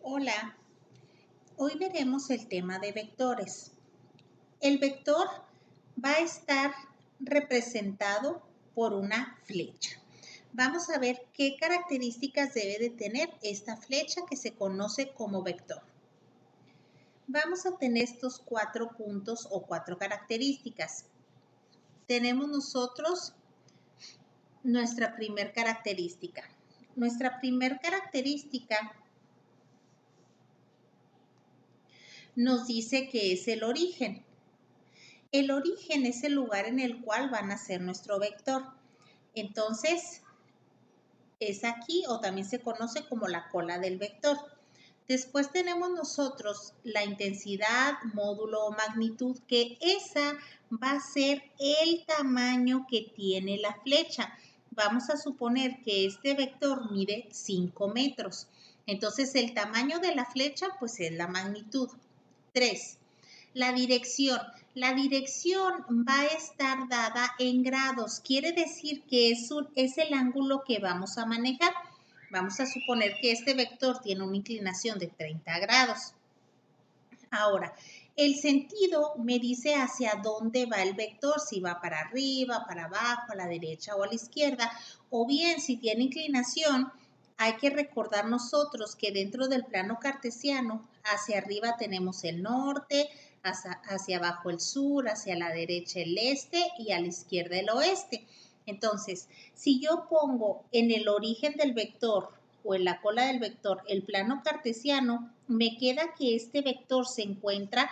Hola, hoy veremos el tema de vectores. El vector va a estar representado por una flecha. Vamos a ver qué características debe de tener esta flecha que se conoce como vector. Vamos a tener estos 4 puntos o 4 características. Tenemos nosotros nuestra primer característica. Nuestra primer característica nos dice que es el origen. El origen es el lugar en el cual van a ser nuestro vector. Entonces, es aquí o también se conoce como la cola del vector. Después tenemos nosotros la intensidad, módulo o magnitud, que esa va a ser el tamaño que tiene la flecha. Vamos a suponer que este vector mide 5 metros. Entonces, el tamaño de la flecha, pues es la magnitud. 3. La dirección. La dirección va a estar dada en grados. Quiere decir que es el ángulo que vamos a manejar. Vamos a suponer que este vector tiene una inclinación de 30 grados. Ahora, el sentido me dice hacia dónde va el vector, si va para arriba, para abajo, a la derecha o a la izquierda, o bien si tiene inclinación, hay que recordar nosotros que dentro del plano cartesiano, hacia arriba tenemos el norte, hacia abajo el sur, hacia la derecha el este y a la izquierda el oeste. Entonces, si yo pongo en el origen del vector o en la cola del vector el plano cartesiano, me queda que este vector se encuentra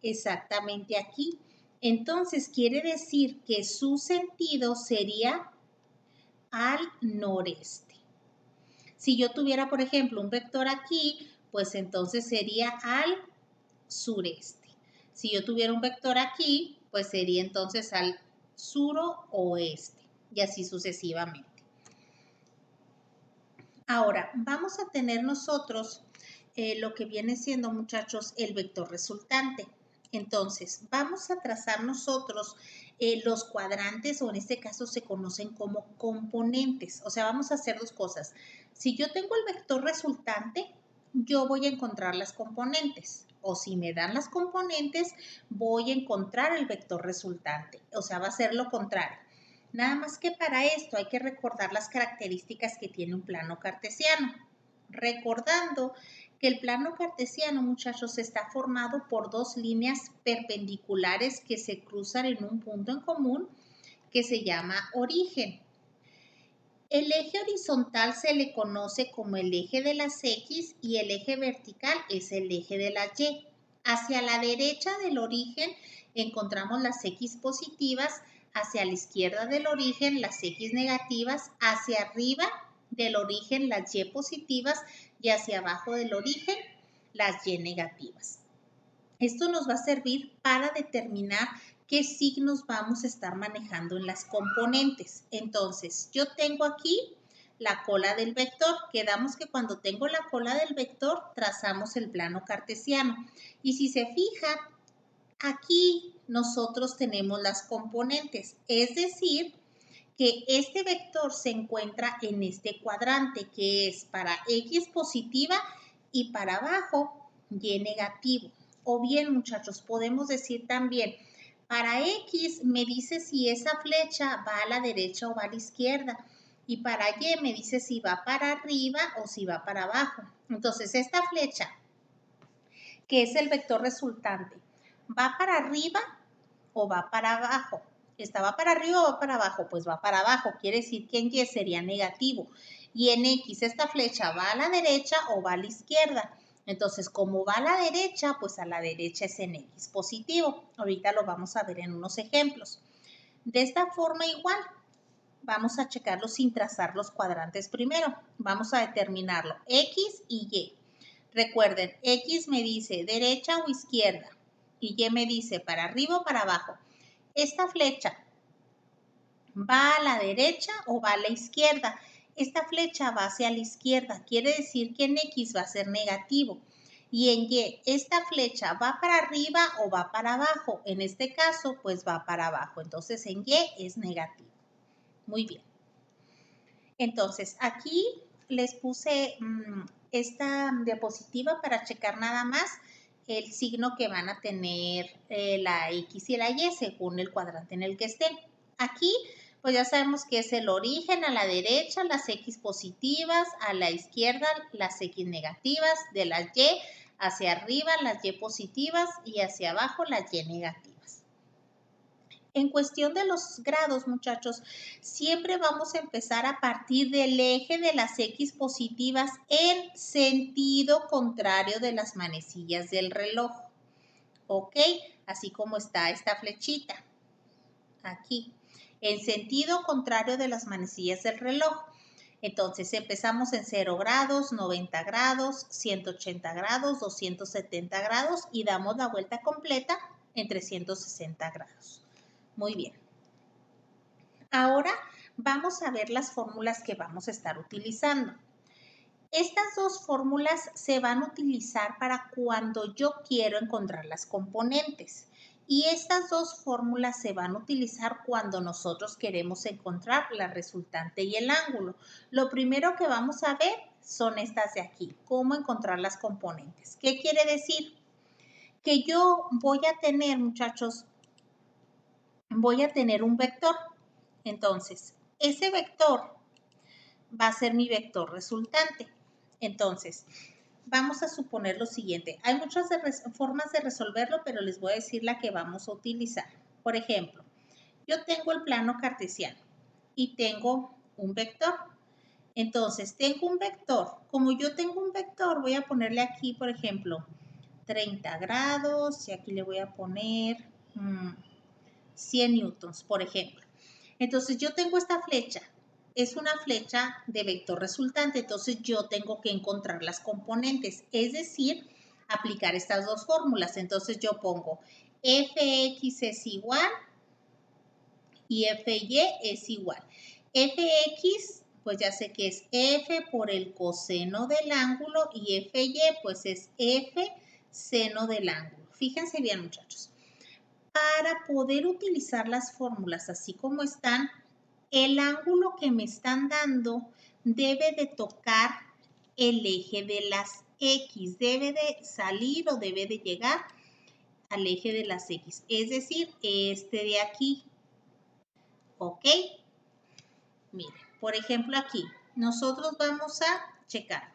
exactamente aquí. Entonces, quiere decir que su sentido sería al noreste. Si yo tuviera, por ejemplo, un vector aquí, pues entonces sería al sureste. Si yo tuviera un vector aquí, pues sería entonces al suroeste y así sucesivamente. Ahora, vamos a tener nosotros lo que viene siendo, muchachos, el vector resultante. Entonces, vamos a trazar nosotros los cuadrantes, o en este caso se conocen como componentes. O sea, vamos a hacer dos cosas. Si yo tengo el vector resultante, yo voy a encontrar las componentes. O si me dan las componentes, voy a encontrar el vector resultante. O sea, va a ser lo contrario. Nada más que para esto hay que recordar las características que tiene un plano cartesiano. Recordando que el plano cartesiano, muchachos, está formado por dos líneas perpendiculares que se cruzan en un punto en común que se llama origen. El eje horizontal se le conoce como el eje de las X y el eje vertical es el eje de las Y. Hacia la derecha del origen encontramos las X positivas, hacia la izquierda del origen las X negativas, hacia arriba del origen las Y positivas y hacia abajo del origen las Y negativas. Esto nos va a servir para determinar qué signos vamos a estar manejando en las componentes. Entonces, yo tengo aquí la cola del vector. Quedamos que cuando tengo la cola del vector, trazamos el plano cartesiano. Y si se fija, aquí nosotros tenemos las componentes. Es decir, que este vector se encuentra en este cuadrante, que es para X positiva y para abajo Y negativo. O bien, muchachos, podemos decir también, para X me dice si esa flecha va a la derecha o va a la izquierda. Y para Y me dice si va para arriba o si va para abajo. Entonces, esta flecha, que es el vector resultante, ¿va para arriba o va para abajo? ¿Esta va para arriba o va para abajo? Pues va para abajo. Quiere decir que en Y sería negativo. Y en X, esta flecha va a la derecha o va a la izquierda. Entonces, como va a la derecha, pues a la derecha es en X positivo. Ahorita lo vamos a ver en unos ejemplos. De esta forma igual, vamos a checarlo sin trazar los cuadrantes primero. Vamos a determinarlo, X y Y. Recuerden, X me dice derecha o izquierda y Y me dice para arriba o para abajo. Esta flecha va a la derecha o va a la izquierda. Esta flecha va hacia la izquierda, quiere decir que en X va a ser negativo. Y en Y, esta flecha va para arriba o va para abajo. En este caso, pues va para abajo. Entonces, en Y es negativo. Muy bien. Entonces, aquí les puse esta diapositiva para checar nada más el signo que van a tener la X y la Y según el cuadrante en el que estén. Aquí pues ya sabemos que es el origen, a la derecha las X positivas, a la izquierda las X negativas, de las Y hacia arriba las Y positivas y hacia abajo las Y negativas. En cuestión de los grados, muchachos, siempre vamos a empezar a partir del eje de las X positivas en sentido contrario de las manecillas del reloj. ¿Ok? Así como está esta flechita. Aquí. En sentido contrario de las manecillas del reloj. Entonces empezamos en 0 grados, 90 grados, 180 grados, 270 grados y damos la vuelta completa en 360 grados. Muy bien. Ahora vamos a ver las fórmulas que vamos a estar utilizando. Estas dos fórmulas se van a utilizar para cuando yo quiero encontrar las componentes. Y estas dos fórmulas se van a utilizar cuando nosotros queremos encontrar la resultante y el ángulo. Lo primero que vamos a ver son estas de aquí, cómo encontrar las componentes. ¿Qué quiere decir? Que yo voy a tener, muchachos, voy a tener un vector. Entonces, ese vector va a ser mi vector resultante. Entonces, vamos a suponer lo siguiente. Hay muchas formas de resolverlo, pero les voy a decir la que vamos a utilizar. Por ejemplo, yo tengo el plano cartesiano y tengo un vector. Entonces, tengo un vector. Como yo tengo un vector, voy a ponerle aquí, por ejemplo, 30 grados y aquí le voy a poner 100 newtons, por ejemplo. Entonces, yo tengo esta flecha. Es una flecha de vector resultante, entonces yo tengo que encontrar las componentes, es decir, aplicar estas dos fórmulas. Entonces yo pongo fx es igual y fy es igual. Fx, pues ya sé que es f por el coseno del ángulo y fy, pues es f seno del ángulo. Fíjense bien, muchachos. Para poder utilizar las fórmulas así como están, el ángulo que me están dando debe de tocar el eje de las X, debe de salir o debe de llegar al eje de las X, es decir, este de aquí. ¿Ok? Miren, por ejemplo aquí, nosotros vamos a checar.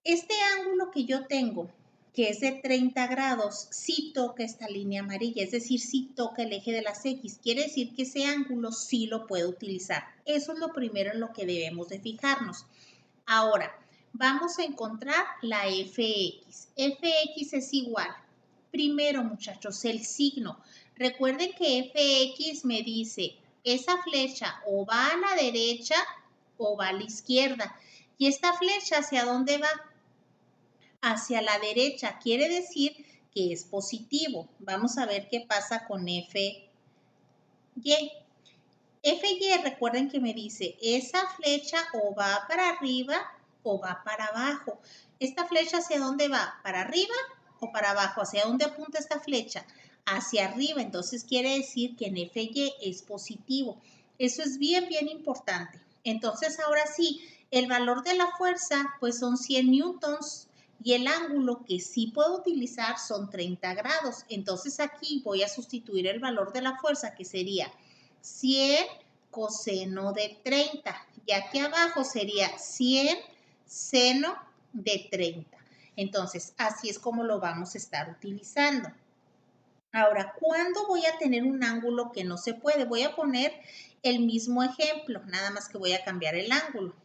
Este ángulo que yo tengo, que es de 30 grados, sí toca esta línea amarilla, es decir, sí toca el eje de las X. Quiere decir que ese ángulo sí lo puedo utilizar. Eso es lo primero en lo que debemos de fijarnos. Ahora, vamos a encontrar la fx. Fx es igual. Primero, muchachos, el signo. Recuerden que fx me dice, esa flecha o va a la derecha o va a la izquierda. ¿Y esta flecha hacia dónde va? Hacia la derecha, quiere decir que es positivo. Vamos a ver qué pasa con fy. Fy, recuerden que me dice, esa flecha o va para arriba o va para abajo. ¿Esta flecha hacia dónde va? ¿Para arriba o para abajo? ¿Hacia dónde apunta esta flecha? Hacia arriba, entonces quiere decir que en Fy es positivo. Eso es bien, bien importante. Entonces ahora sí, el valor de la fuerza pues son 100 newtons y el ángulo que sí puedo utilizar son 30 grados. Entonces aquí voy a sustituir el valor de la fuerza que sería 100 coseno de 30. Y aquí abajo sería 100 seno de 30. Entonces, así es como lo vamos a estar utilizando. Ahora, ¿cuándo voy a tener un ángulo que no se puede? Voy a poner el mismo ejemplo, nada más que voy a cambiar el ángulo.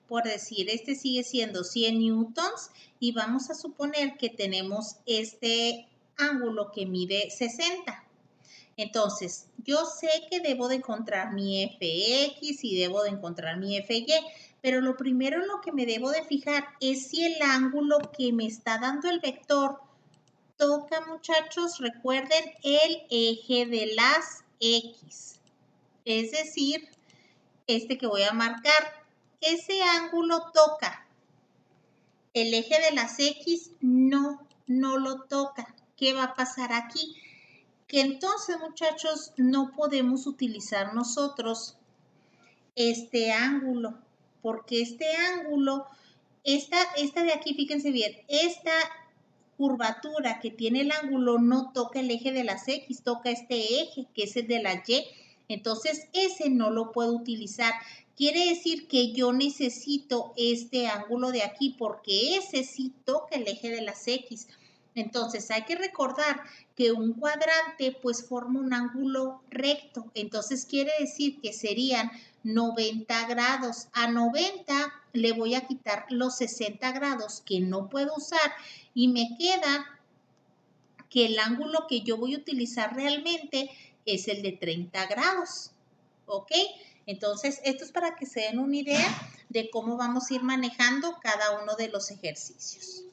Por decir, este sigue siendo 100 newtons y vamos a suponer que tenemos este ángulo que mide 60. Entonces, yo sé que debo de encontrar mi fx y debo de encontrar mi fy, pero lo primero en lo que me debo de fijar es si el ángulo que me está dando el vector toca, muchachos, recuerden, el eje de las x. Es decir, este que voy a marcar, ese ángulo toca. El eje de las x no lo toca. ¿Qué va a pasar aquí? Que entonces, muchachos, no podemos utilizar nosotros este ángulo, porque este ángulo esta de aquí, fíjense bien, esta curvatura que tiene el ángulo no toca el eje de las X, toca este eje que es el de la Y. Entonces ese no lo puedo utilizar. Quiere decir que yo necesito este ángulo de aquí porque ese sí toca el eje de las X. Entonces hay que recordar que un cuadrante pues forma un ángulo recto. Entonces quiere decir que serían 90 grados. A 90 le voy a quitar los 60 grados que no puedo usar y me queda que el ángulo que yo voy a utilizar realmente es el de 30 grados. ¿Ok? Entonces, esto es para que se den una idea de cómo vamos a ir manejando cada uno de los ejercicios.